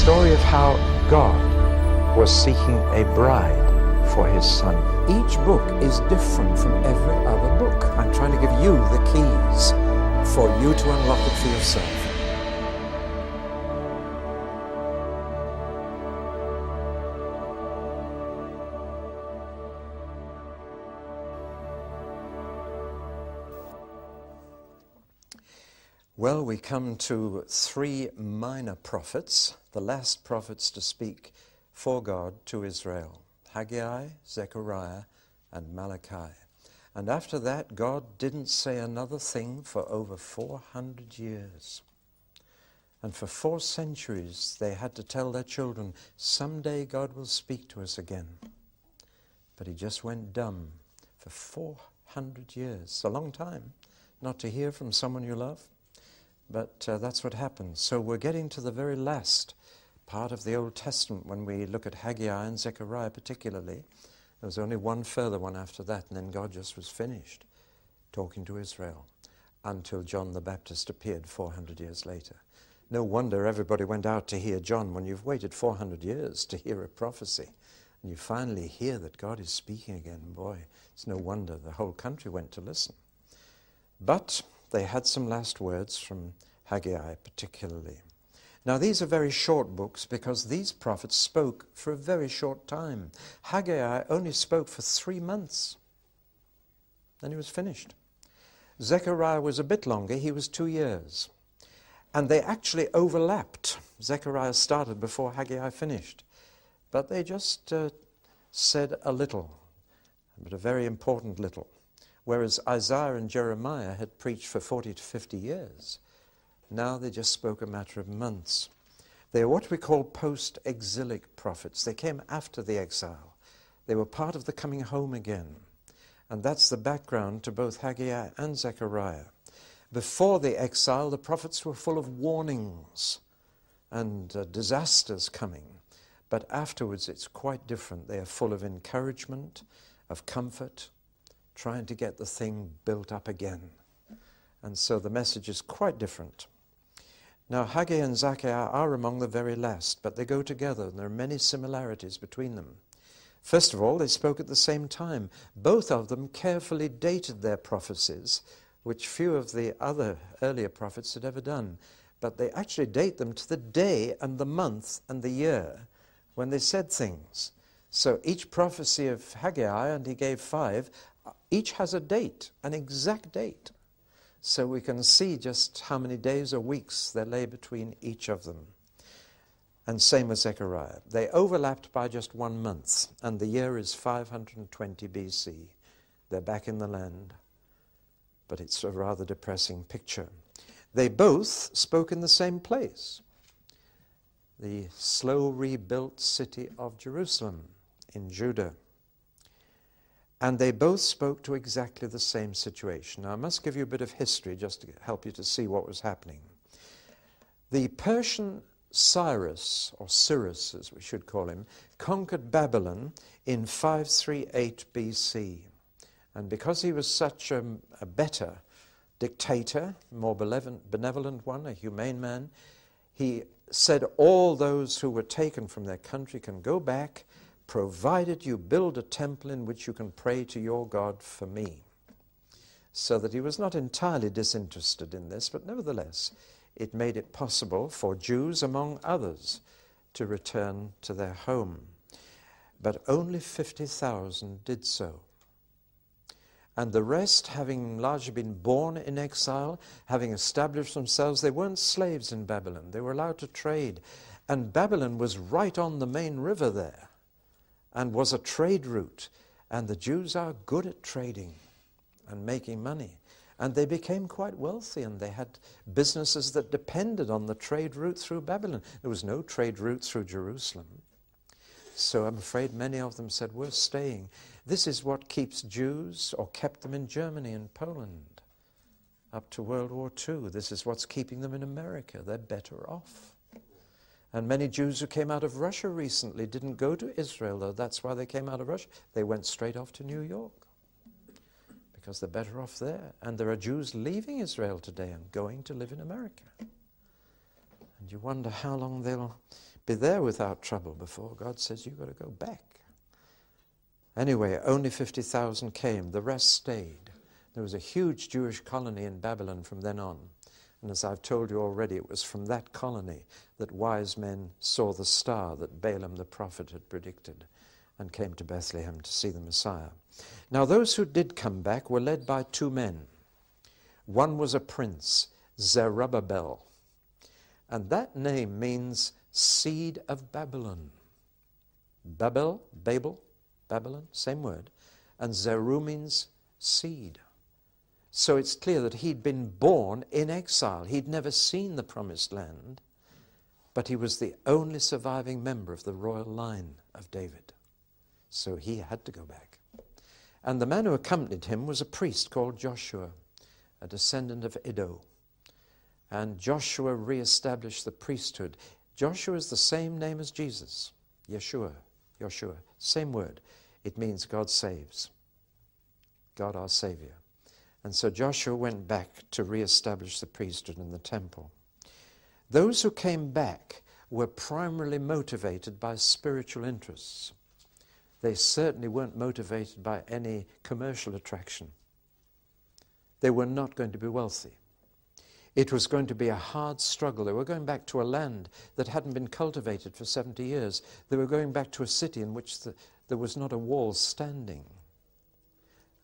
story of how God was seeking a bride for his son. Each book is different from every other book. I'm trying to give you the keys for you to unlock it for yourself. Well, we come to three minor prophets, the last prophets to speak for God to Israel: Haggai, Zechariah, and Malachi. And after that, God didn't say another thing for over 400 years. And for 4 centuries, they had to tell their children, someday God will speak to us again. But he just went dumb for 400 years. It's a long time not to hear from someone you love. But that's what happens. So we're getting to the very last part of the Old Testament when we look at Haggai and Zechariah particularly. There was only one further one after that, and then God just was finished talking to Israel until John the Baptist appeared 400 years later. No wonder everybody went out to hear John. When you've waited 400 years to hear a prophecy, and you finally hear that God is speaking again, boy, it's no wonder the whole country went to listen. But they had some last words from Haggai particularly. Now these are very short books because these prophets spoke for a very short time. Haggai only spoke for 3 months. Then he was finished. Zechariah was a bit longer. He was 2 years. And they actually overlapped. Zechariah started before Haggai finished. But they just said a little, but a very important little. Whereas Isaiah and Jeremiah had preached for 40 to 50 years. Now they just spoke a matter of months. They are what we call post-exilic prophets. They came after the exile. They were part of the coming home again. And that's the background to both Haggai and Zechariah. Before the exile, the prophets were full of warnings and disasters coming. But afterwards, it's quite different. They are full of encouragement, of comfort, trying to get the thing built up again. And so the message is quite different. Now, Haggai and Zechariah are among the very last, but they go together, and there are many similarities between them. First of all, they spoke at the same time. Both of them carefully dated their prophecies, which few of the other earlier prophets had ever done. But they actually date them to the day and the month and the year when they said things. So each prophecy of Haggai, and he gave 5, each has a date, an exact date. So we can see just how many days or weeks there lay between each of them. And same with Zechariah. They overlapped by just 1 month, and the year is 520 BC. They're back in the land, but it's a rather depressing picture. They both spoke in the same place, the slow rebuilt city of Jerusalem in Judah. And they both spoke to exactly the same situation. Now, I must give you a bit of history just to help you to see what was happening. The Persian Cyrus, or Cyrus as we should call him, conquered Babylon in 538 BC. And because he was such a better dictator, more benevolent one, a humane man, he said all those who were taken from their country can go back, provided you build a temple in which you can pray to your God for me. So that he was not entirely disinterested in this, but nevertheless, it made it possible for Jews, among others, to return to their home. But only 50,000 did so. And the rest, having largely been born in exile, having established themselves, they weren't slaves in Babylon. They were allowed to trade. And Babylon was right on the main river there, and was a trade route. And the Jews are good at trading and making money. And they became quite wealthy, and they had businesses that depended on the trade route through Babylon. There was no trade route through Jerusalem. So I'm afraid many of them said, we're staying. This is what keeps Jews, or kept them in Germany and Poland up to World War II. This is what's keeping them in America. They're better off. And many Jews who came out of Russia recently didn't go to Israel, though. That's why they came out of Russia. They went straight off to New York because they're better off there. And there are Jews leaving Israel today and going to live in America. And you wonder how long they'll be there without trouble before God says, you've got to go back. Anyway, only 50,000 came. The rest stayed. There was a huge Jewish colony in Babylon from then on. And as I've told you already, it was from that colony that wise men saw the star that Balaam the prophet had predicted and came to Bethlehem to see the Messiah. Now those who did come back were led by two men. One was a prince, Zerubbabel. And that name means seed of Babylon. Babel, Babylon, same word. And Zeru means seed. So it's clear that he'd been born in exile. He'd never seen the promised land, but he was the only surviving member of the royal line of David. So he had to go back. And the man who accompanied him was a priest called Joshua, a descendant of Iddo. And Joshua reestablished the priesthood. Joshua is the same name as Jesus, Yeshua, same word. It means God saves, God our Savior. And so Joshua went back to reestablish the priesthood in the temple. Those who came back were primarily motivated by spiritual interests. They certainly weren't motivated by any commercial attraction. They were not going to be wealthy. It was going to be a hard struggle. They were going back to a land that hadn't been cultivated for 70 years. They were going back to a city in which there was not a wall standing.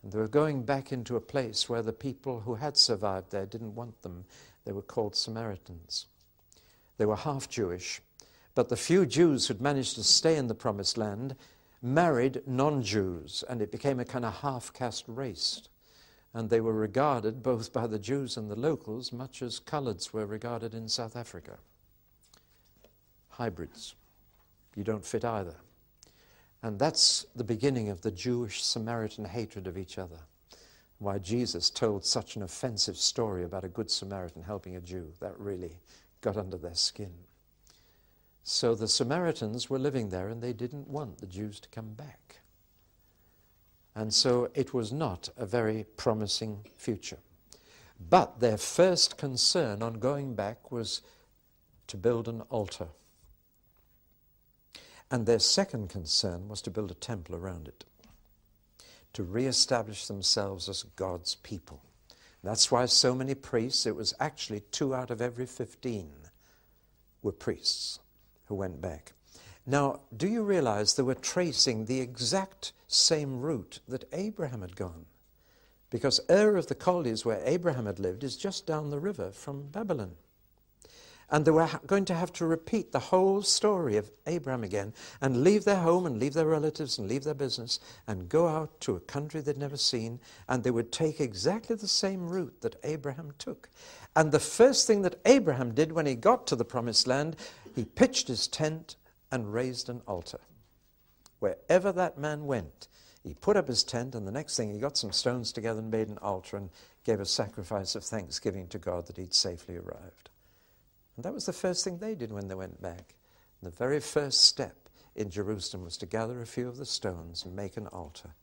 And they were going back into a place where the people who had survived there didn't want them. They were called Samaritans. They were half Jewish, but the few Jews who'd managed to stay in the Promised Land married non-Jews, and it became a kind of half-caste race. And they were regarded, both by the Jews and the locals, much as coloureds were regarded in South Africa. Hybrids. You don't fit either. And that's the beginning of the Jewish-Samaritan hatred of each other. Why Jesus told such an offensive story about a good Samaritan helping a Jew. That really got under their skin. So the Samaritans were living there and they didn't want the Jews to come back. And so it was not a very promising future. But their first concern on going back was to build an altar. And their second concern was to build a temple around it, to reestablish themselves as God's people. That's why so many priests, it was actually 2 out of every 15 were priests who went back. Now, do you realize they were tracing the exact same route that Abraham had gone? Because Ur of the Chaldees, where Abraham had lived, is just down the river from Babylon. And they were going to have to repeat the whole story of Abraham again and leave their home and leave their relatives and leave their business and go out to a country they'd never seen, and they would take exactly the same route that Abraham took. And the first thing that Abraham did when he got to the Promised Land, he pitched his tent and raised an altar. Wherever that man went, he put up his tent, and the next thing he got some stones together and made an altar and gave a sacrifice of thanksgiving to God that he'd safely arrived. And that was the first thing they did when they went back. The very first step in Jerusalem was to gather a few of the stones and make an altar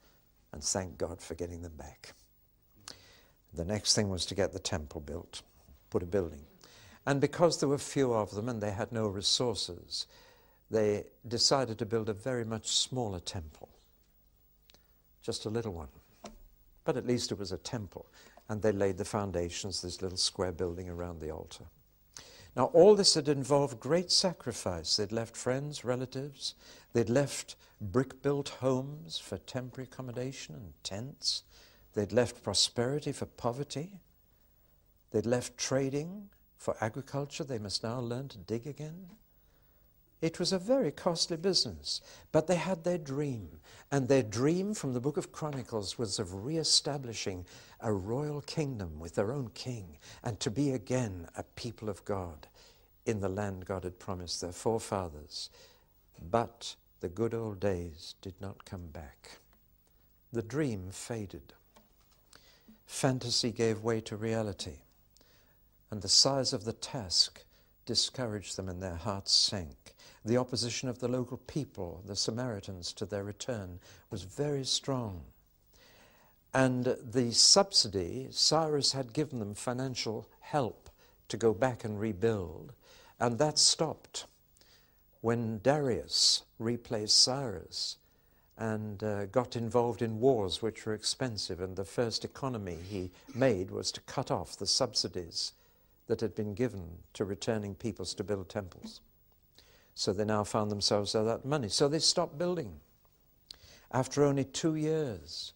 and thank God for getting them back. The next thing was to get the temple built, put a building. And because there were few of them and they had no resources, they decided to build a very much smaller temple. Just a little one. But at least it was a temple. And they laid the foundations, this little square building around the altar. Now, all this had involved great sacrifice. They'd left friends, relatives. They'd left brick-built homes for temporary accommodation and tents. They'd left prosperity for poverty. They'd left trading for agriculture. They must now learn to dig again. It was a very costly business, but they had their dream. And their dream from the book of Chronicles was of re-establishing a royal kingdom with their own king and to be again a people of God in the land God had promised their forefathers. But the good old days did not come back. The dream faded. Fantasy gave way to reality, and the size of the task discouraged them and their hearts sank. The opposition of the local people, the Samaritans, to their return was very strong. And the subsidy, Cyrus had given them financial help to go back and rebuild, and that stopped. when Darius replaced Cyrus and got involved in wars which were expensive, and the first economy he made was to cut off the subsidies that had been given to returning peoples to build temples. So they now found themselves without money. So they stopped building. After only 2 years,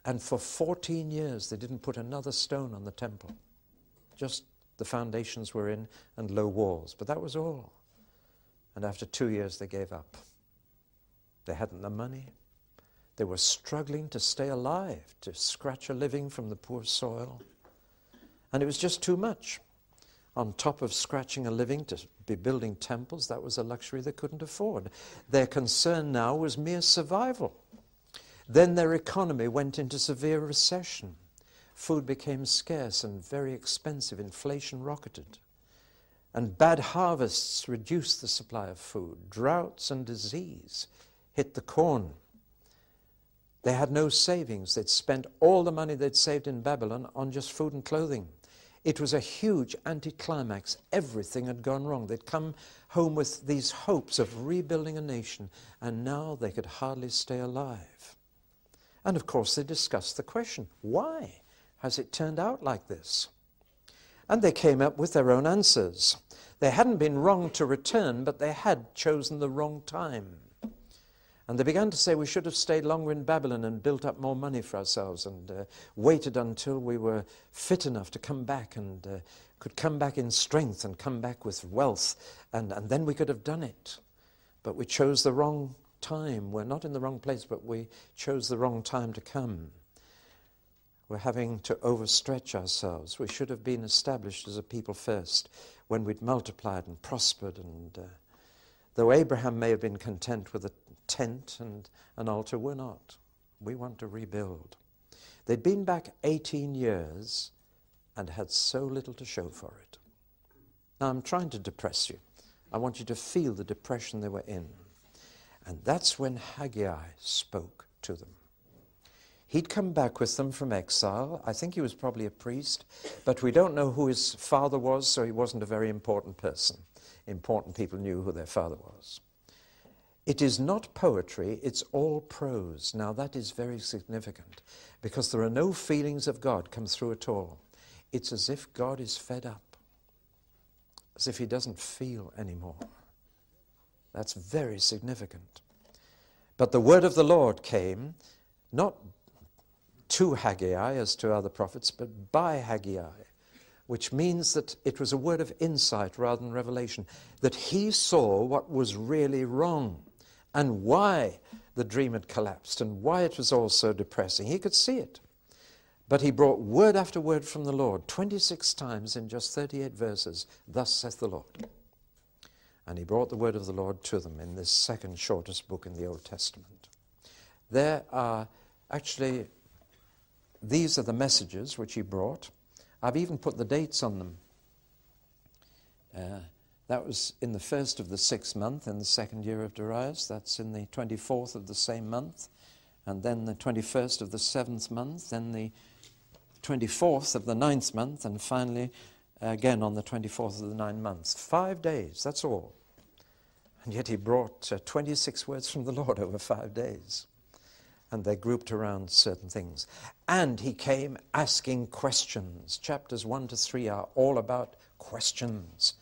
and for 14 years, they didn't put another stone on the temple. Just the foundations were in and low walls. But that was all. And after 2 years, they gave up. They hadn't the money. They were struggling to stay alive, to scratch a living from the poor soil. And it was just too much. On top of scratching a living to be building temples, that was a luxury they couldn't afford. Their concern now was mere survival. Then their economy went into severe recession. Food became scarce and very expensive. Inflation rocketed. And bad harvests reduced the supply of food. Droughts and disease hit the corn. They had no savings. They'd spent all the money they'd saved in Babylon on just food and clothing. It was a huge anticlimax. Everything had gone wrong. They'd come home with these hopes of rebuilding a nation, and now they could hardly stay alive. And of course they discussed the question, why has it turned out like this? And they came up with their own answers. They hadn't been wrong to return, but they had chosen the wrong time. And they began to say we should have stayed longer in Babylon and built up more money for ourselves and waited until we were fit enough to come back and could come back in strength and come back with wealth. And then we could have done it. But we chose the wrong time. We're not in the wrong place, but we chose the wrong time to come. We're having to overstretch ourselves. We should have been established as a people first when we'd multiplied and prospered. And though Abraham may have been content with a tent and an altar, we're not. We want to rebuild. They'd been back 18 years and had so little to show for it. Now I'm trying to depress you. I want you to feel the depression they were in. And that's when Haggai spoke to them. He'd come back with them from exile. I think he was probably a priest, but we don't know who his father was, so he wasn't a very important person. Important people knew who their father was. It is not poetry, it's all prose. Now that is very significant, because there are no feelings of God come through at all. It's as if God is fed up, as if he doesn't feel anymore. That's very significant. But the word of the Lord came, not to Haggai as to other prophets, but by Haggai, which means that it was a word of insight rather than revelation, that he saw what was really wrong and why the dream had collapsed and why it was all so depressing. He could see it. But he brought word after word from the Lord, 26 times in just 38 verses, thus saith the Lord. And he brought the word of the Lord to them in this second shortest book in the Old Testament. There are actually, these are the messages which he brought. I've even put the dates on them. That was in the first of the 6th month in the 2nd year of Darius. That's in the 24th of the same month. And then the 21st of the 7th month. Then the 24th of the 9th month. And finally, again on the 24th of the 9th month. 5 days, that's all. And yet he brought 26 words from the Lord over 5 days. And they grouped around certain things. And he came asking questions. Chapters 1 to 3 are all about questions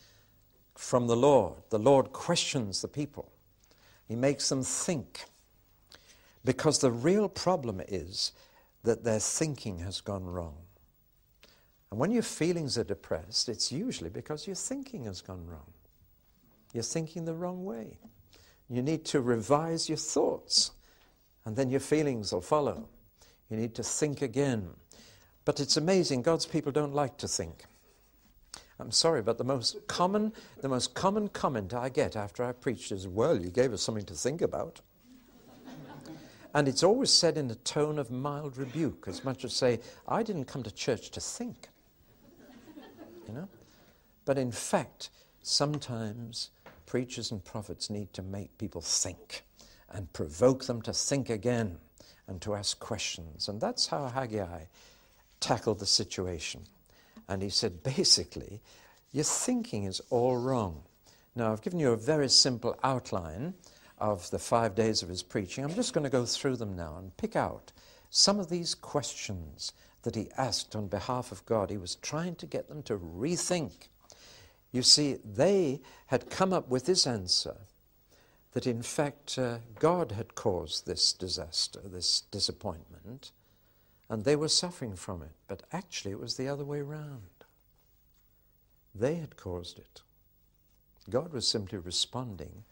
from the Lord. The Lord questions the people. He makes them think. Because the real problem is that their thinking has gone wrong. And when your feelings are depressed, it's usually because your thinking has gone wrong. You're thinking the wrong way. You need to revise your thoughts, and then your feelings will follow. You need to think again. But it's amazing, God's people don't like to think. I'm sorry, but the most common comment I get after I preached is, well, you gave us something to think about. And it's always said in a tone of mild rebuke, as much as say, I didn't come to church to think. You know? But in fact, sometimes preachers and prophets need to make people think and provoke them to think again and to ask questions. And that's how Haggai tackled the situation. And he said, basically, your thinking is all wrong. Now, I've given you a very simple outline of the 5 days of his preaching. I'm just going to go through them now and pick out some of these questions that he asked on behalf of God. He was trying to get them to rethink. You see, they had come up with this answer that in fact God had caused this disaster, this disappointment, and they were suffering from it. But actually it was the other way round. They had caused it. God was simply responding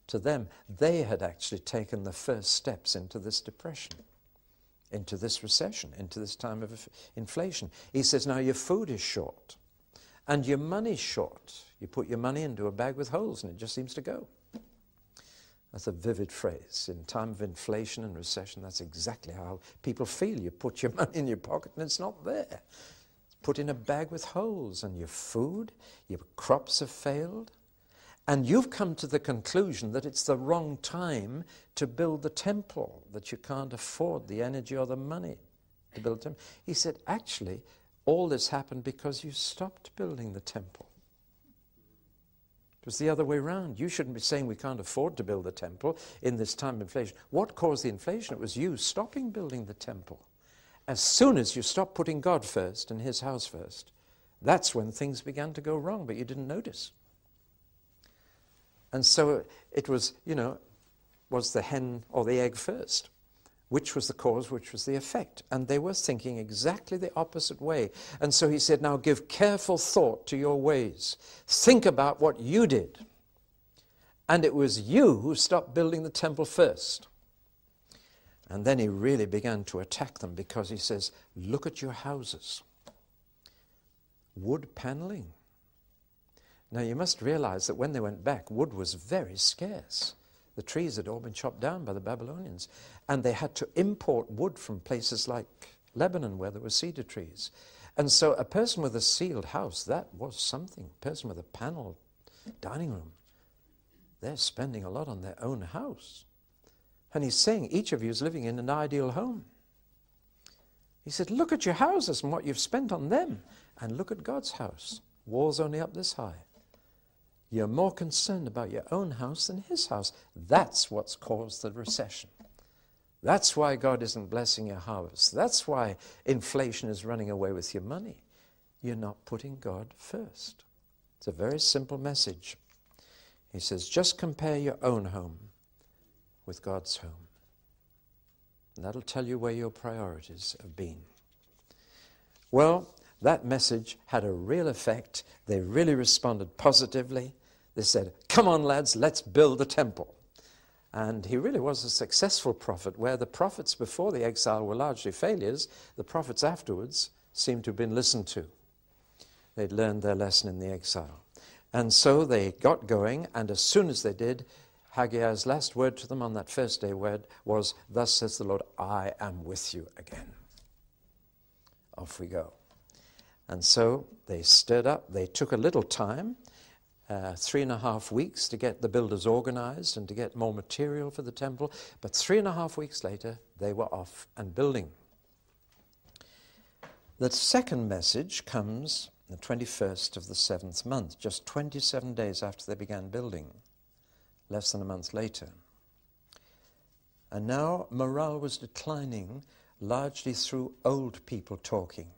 to them. They had actually taken the first steps into this depression, into this recession, into this time of inflation. He says, now your food is short and your money's short. You put your money into a bag with holes and it just seems to go. That's a vivid phrase. In time of inflation and recession, that's exactly how people feel. You put your money in your pocket and it's not there. It's put in a bag with holes, and your food, your crops have failed. And you've come to the conclusion that it's the wrong time to build the temple, that you can't afford the energy or the money to build a temple. He said, actually, all this happened because you stopped building the temple. It was the other way around. You shouldn't be saying we can't afford to build the temple in this time of inflation. What caused the inflation? It was you stopping building the temple. As soon as you stopped putting God first and his house first, that's when things began to go wrong, but you didn't notice. And so it was, was the hen or the egg first? Which was the cause, which was the effect? And they were thinking exactly the opposite way. And so he said, now give careful thought to your ways. Think about what you did. And it was you who stopped building the temple first. And then he really began to attack them, because he says, look at your houses. Wood paneling. Now you must realize that when they went back, wood was very scarce. The trees had all been chopped down by the Babylonians, and they had to import wood from places like Lebanon, where there were cedar trees. And so a person with a sealed house, that was something. A person with a paneled dining room, they're spending a lot on their own house. And he's saying each of you is living in an ideal home. He said, look at your houses and what you've spent on them, and look at God's house. Walls only up this high. You're more concerned about your own house than his house. That's what's caused the recession. That's why God isn't blessing your harvest. That's why inflation is running away with your money. You're not putting God first. It's a very simple message. He says, just compare your own home with God's home. And that'll tell you where your priorities have been. Well, that message had a real effect. They really responded positively. They said, come on, lads, let's build the temple. And he really was a successful prophet. Where the prophets before the exile were largely failures, the prophets afterwards seemed to have been listened to. They'd learned their lesson in the exile. And so they got going, and as soon as they did, Haggai's last word to them on that first day was, thus says the Lord, I am with you again. Off we go. And so they stirred up. They took a little time, 3.5 weeks, to get the builders organized and to get more material for the temple. But 3.5 weeks later, they were off and building. The second message comes the 21st of the 7th month, just 27 days after they began building, less than a month later. And now morale was declining, largely through old people talking.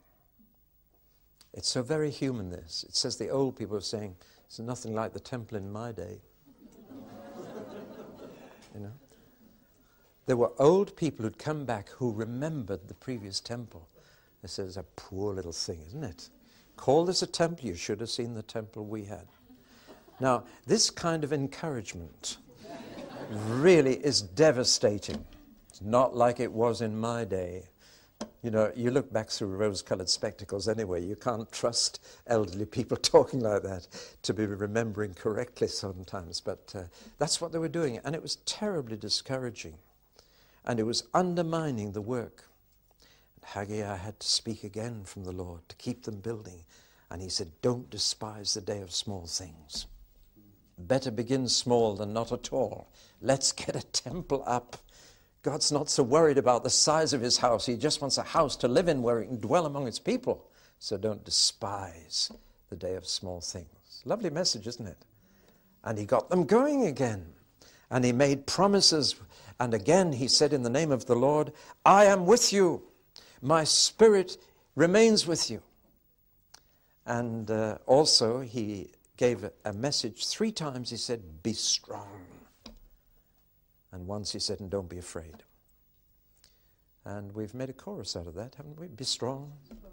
It's so very human, this. It says the old people are saying, it's nothing like the temple in my day. There were old people who'd come back who remembered the previous temple. They said, it's a poor little thing, isn't it? Call this a temple? You should have seen the temple we had. Now, this kind of encouragement really is devastating. It's not like it was in my day. You look back through rose-colored spectacles anyway. You can't trust elderly people talking like that to be remembering correctly sometimes. But that's what they were doing. And it was terribly discouraging. And it was undermining the work. And Haggai had to speak again from the Lord to keep them building. And he said, don't despise the day of small things. Better begin small than not at all. Let's get a temple up. God's not so worried about the size of his house. He just wants a house to live in where he can dwell among his people. So don't despise the day of small things. Lovely message, isn't it? And he got them going again. And he made promises. And again he said, in the name of the Lord, I am with you. My spirit remains with you. And also he gave a message 3 times. He said, be strong. And once he said, and don't be afraid. And we've made a chorus out of that, haven't we? Be strong,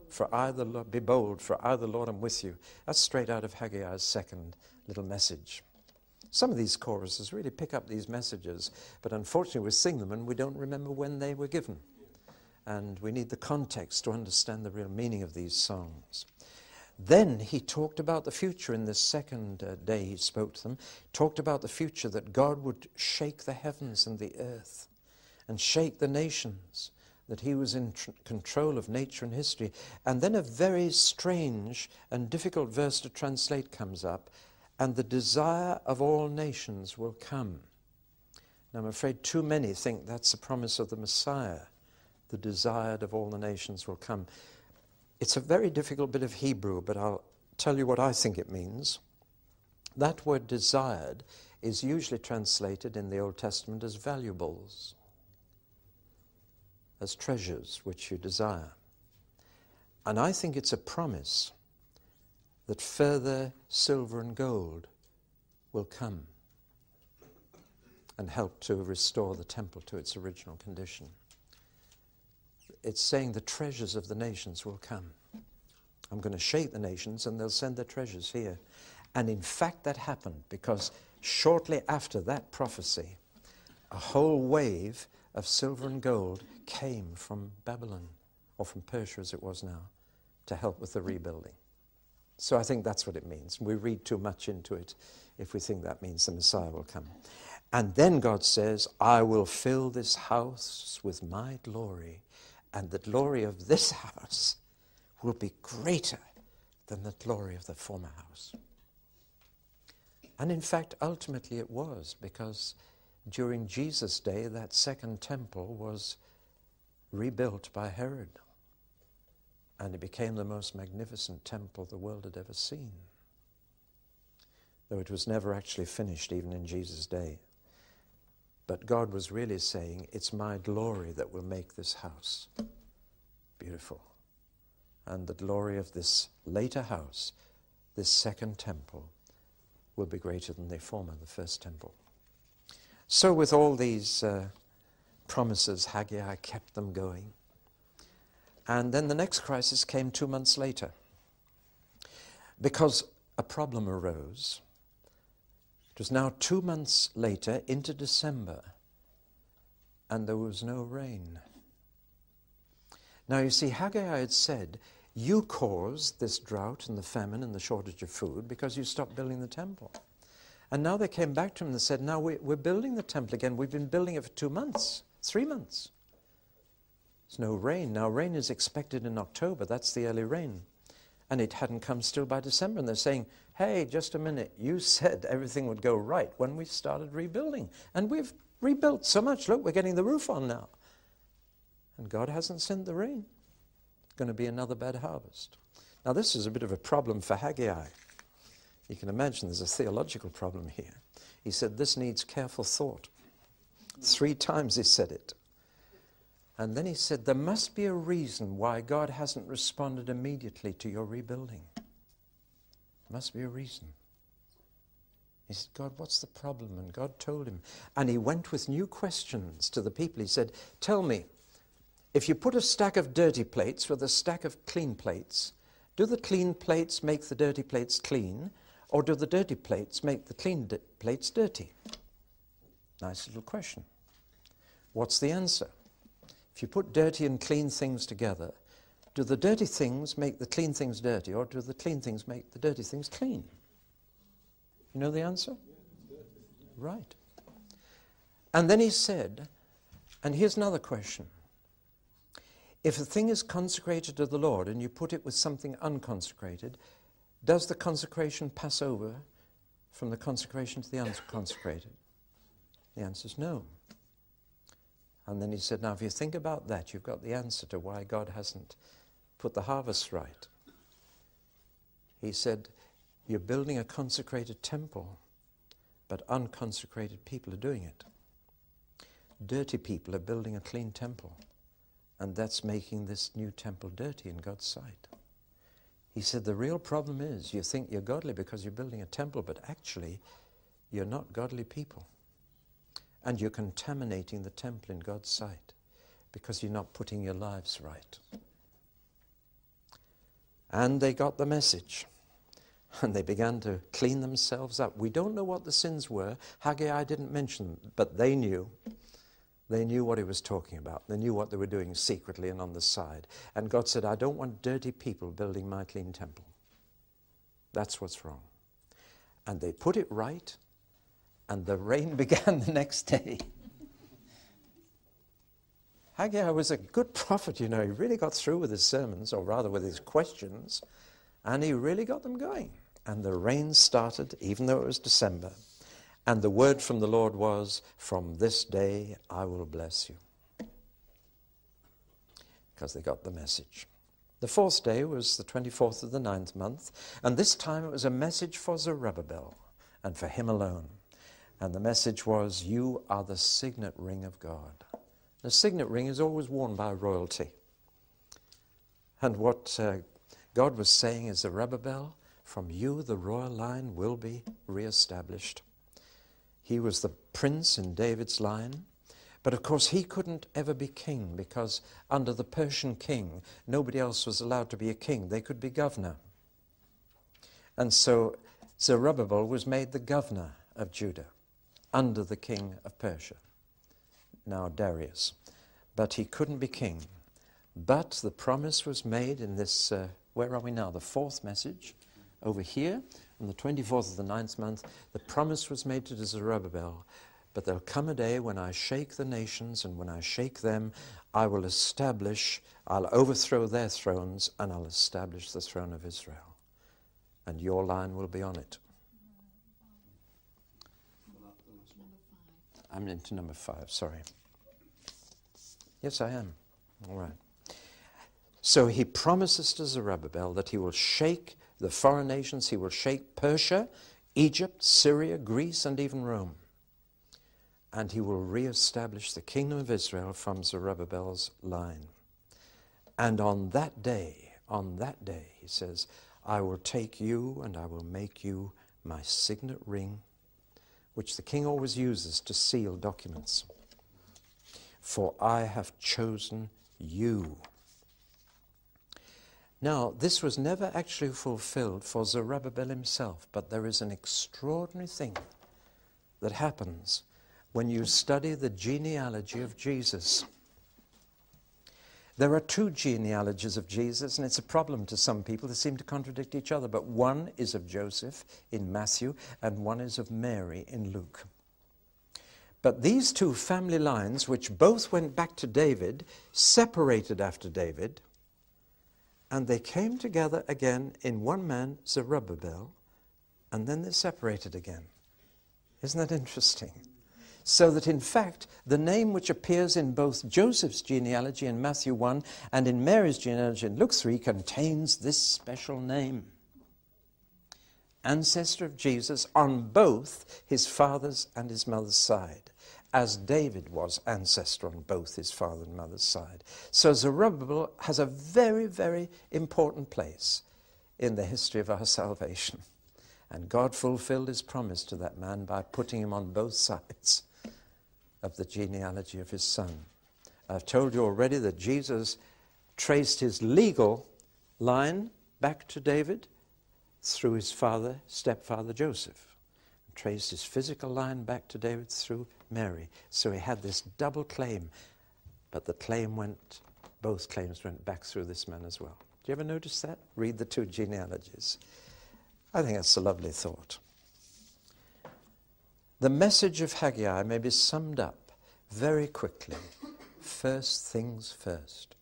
for I the Lord, be bold, for I the Lord am with you. That's straight out of Haggai's second little message. Some of these choruses really pick up these messages, but unfortunately we sing them and we don't remember when they were given. And we need the context to understand the real meaning of these songs. Then he talked about the future in this second day he spoke to them. Talked about the future, that God would shake the heavens and the earth and shake the nations, that he was in control of nature and history. And then a very strange and difficult verse to translate comes up, and the desire of all nations will come. Now I'm afraid too many think that's the promise of the Messiah. The desired of all the nations will come. It's a very difficult bit of Hebrew, but I'll tell you what I think it means. That word desired is usually translated in the Old Testament as valuables, as treasures which you desire. And I think it's a promise that further silver and gold will come and help to restore the temple to its original condition. It's saying the treasures of the nations will come. I'm going to shake the nations and they'll send their treasures here. And in fact that happened, because shortly after that prophecy, a whole wave of silver and gold came from Babylon, or from Persia as it was now, to help with the rebuilding. So I think that's what it means. We read too much into it if we think that means the Messiah will come. And then God says, I will fill this house with my glory, and the glory of this house will be greater than the glory of the former house. And in fact, ultimately it was, because during Jesus' day, that second temple was rebuilt by Herod. And it became the most magnificent temple the world had ever seen, though it was never actually finished even in Jesus' day. But God was really saying, it's my glory that will make this house beautiful. And the glory of this later house, this second temple, will be greater than the former, the first temple. So with all these promises, Haggai kept them going. And then the next crisis came 2 months later, because a problem arose. It was now 2 months later, into December, and there was no rain. Now you see, Haggai had said, you caused this drought and the famine and the shortage of food because you stopped building the temple. And now they came back to him and said, now we're building the temple again. We've been building it for 2 months, 3 months. There's no rain. Now rain is expected in October. That's the early rain. And it hadn't come still by December. And they're saying, hey, just a minute. You said everything would go right when we started rebuilding. And we've rebuilt so much. Look, we're getting the roof on now. And God hasn't sent the rain. It's going to be another bad harvest. Now this is a bit of a problem for Haggai. You can imagine there's a theological problem here. He said, this needs careful thought. 3 times he said it. And then he said, there must be a reason why God hasn't responded immediately to your rebuilding. There must be a reason. He said, God, what's the problem? And God told him. And he went with new questions to the people. He said, tell me, if you put a stack of dirty plates with a stack of clean plates, do the clean plates make the dirty plates clean, or do the dirty plates make the clean plates dirty? Nice little question. What's the answer? If you put dirty and clean things together, do the dirty things make the clean things dirty, or do the clean things make the dirty things clean? You know the answer? Right. And then he said, and here's another question. If a thing is consecrated to the Lord and you put it with something unconsecrated, does the consecration pass over from the consecration to the unconsecrated? The answer is no. And then he said, now if you think about that, you've got the answer to why God hasn't put the harvest right. He said, you're building a consecrated temple, but unconsecrated people are doing it. Dirty people are building a clean temple, and that's making this new temple dirty in God's sight. He said the real problem is you think you're godly because you're building a temple, but actually you're not godly people. And you're contaminating the temple in God's sight because you're not putting your lives right. And they got the message. And they began to clean themselves up. We don't know what the sins were. Haggai didn't mention them, but they knew. They knew what he was talking about. They knew what they were doing secretly and on the side. And God said, I don't want dirty people building my clean temple. That's what's wrong. And they put it right, and the rain began the next day. Haggai was a good prophet, you know. He really got through with his sermons, or rather with his questions, and he really got them going. And the rain started, even though it was December. And the word from the Lord was, from this day I will bless you. Because they got the message. The fourth day was the 24th of the 9th month, and this time it was a message for Zerubbabel, and for him alone. And the message was, you are the signet ring of God. The signet ring is always worn by royalty. And what God was saying is, Zerubbabel, from you the royal line will be reestablished. He was the prince in David's line, but of course he couldn't ever be king because under the Persian king, nobody else was allowed to be a king. They could be governor. And so Zerubbabel was made the governor of Judah under the king of Persia, now Darius. But he couldn't be king. But the promise was made in this, where are we now? The fourth message over here. On the 24th of the 9th month, the promise was made to Zerubbabel, but there'll come a day when I shake the nations, and when I shake them, I'll overthrow their thrones, and I'll establish the throne of Israel. And your line will be on it. I'm into number 5, sorry. Yes, I am. All right. So he promises to Zerubbabel that he will shake the foreign nations. He will shake Persia, Egypt, Syria, Greece, and even Rome. And he will reestablish the kingdom of Israel from Zerubbabel's line. And on that day, he says, I will take you and I will make you my signet ring, which the king always uses to seal documents. For I have chosen you. Now, this was never actually fulfilled for Zerubbabel himself, but there is an extraordinary thing that happens when you study the genealogy of Jesus. There are 2 genealogies of Jesus, and it's a problem to some people. They seem to contradict each other, but one is of Joseph in Matthew, and one is of Mary in Luke. But these 2 family lines, which both went back to David, separated after David, and they came together again in one man, Zerubbabel, and then they separated again. Isn't that interesting? So that in fact, the name which appears in both Joseph's genealogy in Matthew 1 and in Mary's genealogy in Luke 3 contains this special name. Ancestor of Jesus on both his father's and his mother's side, as David was ancestor on both his father and mother's side. So Zerubbabel has a very, very important place in the history of our salvation. And God fulfilled his promise to that man by putting him on both sides of the genealogy of his son. I've told you already that Jesus traced his legal line back to David through his stepfather Joseph. Traced his physical line back to David through Mary. So he had this double claim, but both claims went back through this man as well. Do you ever notice that? Read the 2 genealogies. I think that's a lovely thought. The message of Haggai may be summed up very quickly. First things first.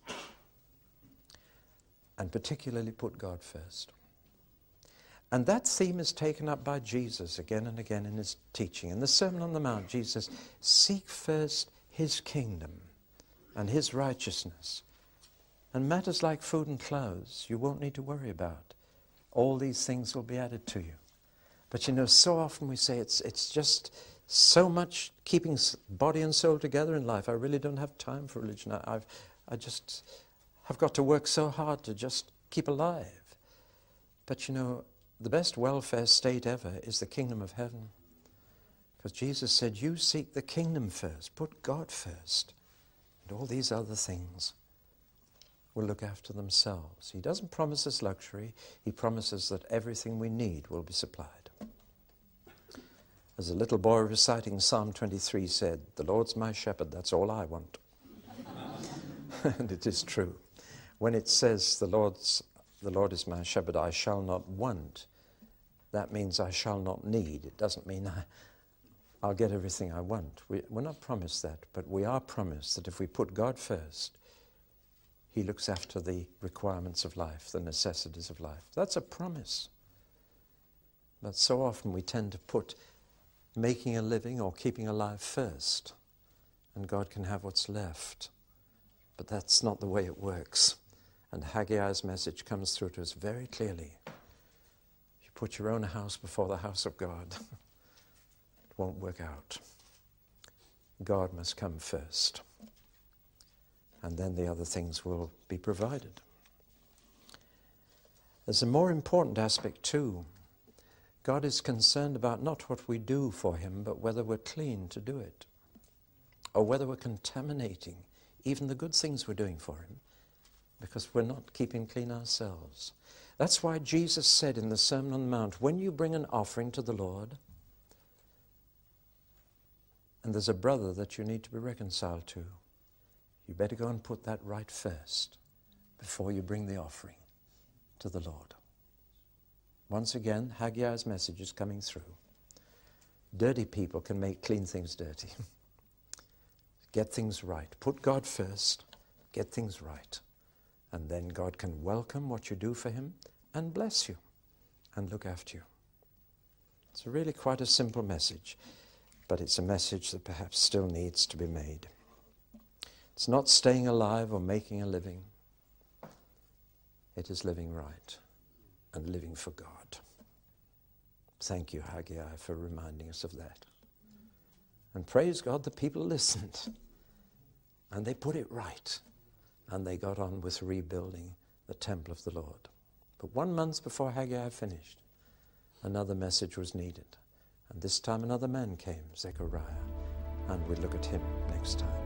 And particularly put God first. And that theme is taken up by Jesus again and again in his teaching. In the Sermon on the Mount, Jesus says, seek first his kingdom and his righteousness. And matters like food and clothes, you won't need to worry about. All these things will be added to you. But you know, so often we say it's just so much keeping body and soul together in life. I really don't have time for religion. I've got to work so hard to just keep alive. But you know, the best welfare state ever is the kingdom of heaven. Because Jesus said, you seek the kingdom first, put God first, and all these other things will look after themselves. He doesn't promise us luxury. He promises that everything we need will be supplied. As a little boy reciting Psalm 23 said, the Lord's my shepherd, that's all I want. And it is true. When it says the Lord is my shepherd, I shall not want, that means I shall not need. It doesn't mean I'll get everything I want. We're not promised that, but we are promised that if we put God first, He looks after the requirements of life, the necessities of life. That's a promise. But so often we tend to put making a living or keeping alive first, and God can have what's left. But that's not the way it works. And Haggai's message comes through to us very clearly. If you put your own house before the house of God, it won't work out. God must come first, and then the other things will be provided. There's a more important aspect too. God is concerned about not what we do for Him, but whether we're clean to do it, or whether we're contaminating even the good things we're doing for Him, because we're not keeping clean ourselves. That's why Jesus said in the Sermon on the Mount, when you bring an offering to the Lord, and there's a brother that you need to be reconciled to, you better go and put that right first before you bring the offering to the Lord. Once again, Haggai's message is coming through. Dirty people can make clean things dirty. Get things right. Put God first. Get things right. And then God can welcome what you do for Him and bless you and look after you. It's really quite a simple message, but it's a message that perhaps still needs to be made. It's not staying alive or making a living. It is living right and living for God. Thank you, Haggai, for reminding us of that. And praise God, the people listened. And they put it right. And they got on with rebuilding the temple of the Lord. But 1 month before Haggai finished, another message was needed. And this time another man came, Zechariah. And we'll look at him next time.